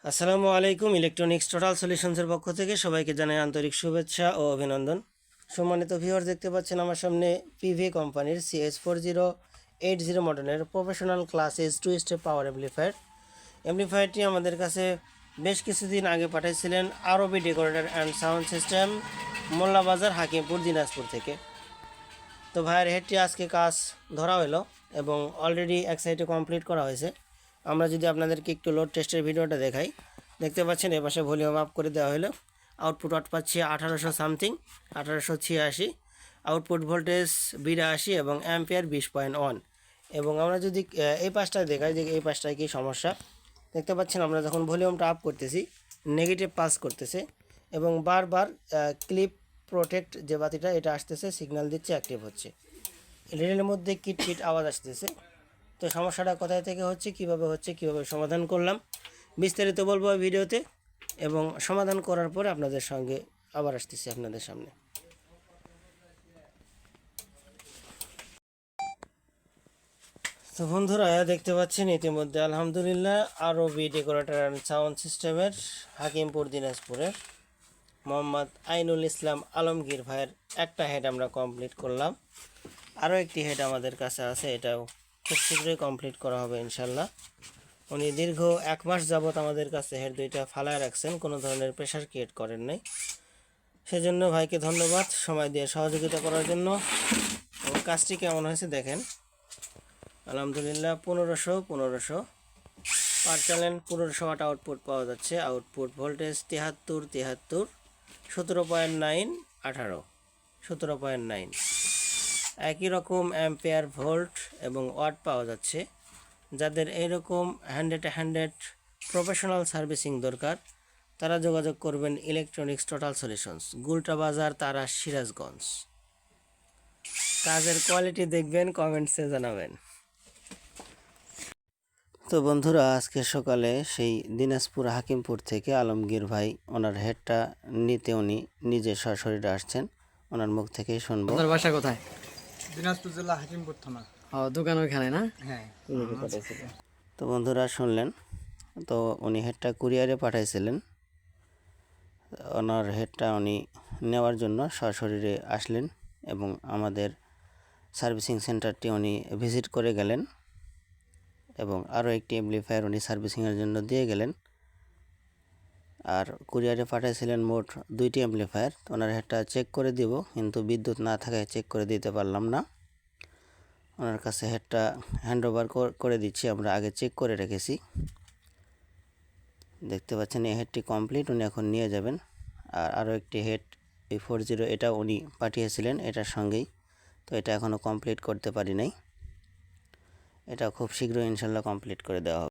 আসসালামু আলাইকুম। Electronics total সলিউশনসের পক্ষ থেকে সবাইকে জানাই আন্তরিক শুভেচ্ছা ও অভিনন্দন। সম্মানিত ভিউয়ার, দেখতে পাচ্ছেন আমার সামনে পিভি কোম্পানির CS4080 মডেলের professional class S2 step power অ্যাম্প্লিফায়ারটি আমাদের কাছে বেশ কিছুদিন আগে পাঠিয়েছিলেন RB decorator and sound system, Mollabazar, Hakimpur, Dinajpur থেকে। তো ভাইয়ের হেডটি আজকে কাজ ধরা হলো এবং অলরেডি এক সাইডে কমপ্লিট করা হয়েছে। আমরা যদি আপনাদেরকে একটু লোড টেস্টের ভিডিওটা দেখাই, দেখতে পাচ্ছেন এপাশে ভলিউম আপ করে দেওয়া হলো। আউটপুট পাচ্ছি 1800 সামথিং, 1886। আউটপুট ভোল্টেজ 82 এবং অ্যাম্পিয়ার 20.1। এবং আমরা যদি এই পাশটায় দেখাই যে এই পাশটায় কী সমস্যা, দেখতে পাচ্ছেন আমরা যখন ভলিউমটা আপ করতেছি নেগেটিভ পাস করতেছে এবং বারবার ক্লিপ প্রোটেক্ট যে বাতিটা এটা আসতেছে, সিগন্যাল দিচ্ছে, অ্যাক্টিভ হচ্ছে, রিলের মধ্যে কিট আওয়াজ আসতেছে। তো সমস্যাটা কোথায় থেকে হচ্ছে, কিভাবে সমাধান করলাম বিস্তারিত বলবো ভিডিওতে, এবং সমাধান করার পরে আপনাদের সঙ্গে আবার আসতেছি আপনাদের সামনে। তো বন্ধুরা, দেখতে পাচ্ছেন ইতিমধ্যে আলহামদুলিল্লাহ আরবি ডেকোরেটর অ্যান্ড সাউন্ড সিস্টেমের হাকিমপুর দিনাজপুরের মোহাম্মদ আইনুল ইসলাম আলমগীর ভাইয়ের একটা হেড আমরা কমপ্লিট করলাম। আরও একটি হেড আমাদের কাছে আছে, এটাও খুব শীঘ্রই কমপ্লিট করা হবে ইনশাল্লাহ। উনি দীর্ঘ 1 মাস যাবৎ আমাদের কাছে হেড দুইটা ফালায় রাখছেন, কোনো ধরনের প্রেশার ক্রিয়েট করেন নাই। সেজন্য ভাইকে ধন্যবাদ সময় দিয়ে সহযোগিতা করার জন্য। এবং কাজটি কেমন হয়েছে দেখেন, আলহামদুলিল্লাহ 1500 পার চ্যানেল 1500 ওয়াট আউটপুট পাওয়া যাচ্ছে। Output voltage 73 17.9 18 17.9। একই রকম অ্যাম্পিয়ার, ভোল্ট এবং ওয়াট পাওয়া যাচ্ছে। যাদের এইরকম 100 প্রফেশনাল সার্ভিসিং দরকার তারা যোগাযোগ করবেন ইলেকট্রনিক্স টোটাল সলিউশনস, গুলটা বাজার, তারা, সিরাজগঞ্জ। কাজের কোয়ালিটি দেখবেন, কমেন্টসে জানাবেন। তো বন্ধুরা, আজকে সকালে সেই দিনাজপুর হাকিমপুর থেকে আলমগীর ভাই ওনার হেডটা নিতে উনি নিজে সরাসরি আসছেন, ওনার মুখ থেকেই শুনবো। আপনার বাসা কোথায়? দিনাজপুর জেলা হাকিমপুর থানা। দোকান ওইখানে না? হ্যাঁ। তো বন্ধুরা শুনলেন, তো উনি হেডটা কুরিয়ারে পাঠাইছিলেন। ওনার হেডটা উনি নেওয়ার জন্য সশরীরে আসলেন এবং আমাদের সার্ভিসিং সেন্টারটি উনি ভিজিট করে গেলেন এবং আরও একটি অ্যাম্প্লিফায়ার উনি সার্ভিসিংয়ের জন্য দিয়ে গেলেন। আর কুরিয়ারে পাঠাইছিলেন মোট 2টি অ্যাম্প্লিফায়ার। ওনার হেডটা চেক করে দিব, কিন্তু বিদ্যুৎ না থাকায় চেক করে দিতে পারলাম না। ওনার কাছে হেডটা হ্যান্ড ওভার করে দিচ্ছি, আমরা আগে চেক করে রেখেছি। দেখতে পাচ্ছেন এই হেডটি কমপ্লিট, উনি এখন নিয়ে যাবেন। আর আরও একটি হেড A40, এটা উনি পাঠিয়েছিলেন এটার সঙ্গেই, তো এটা এখনও কমপ্লিট করতে পারি নাই। এটা খুব শীঘ্রই ইনশাল্লাহ কমপ্লিট করে দেওয়া হবে।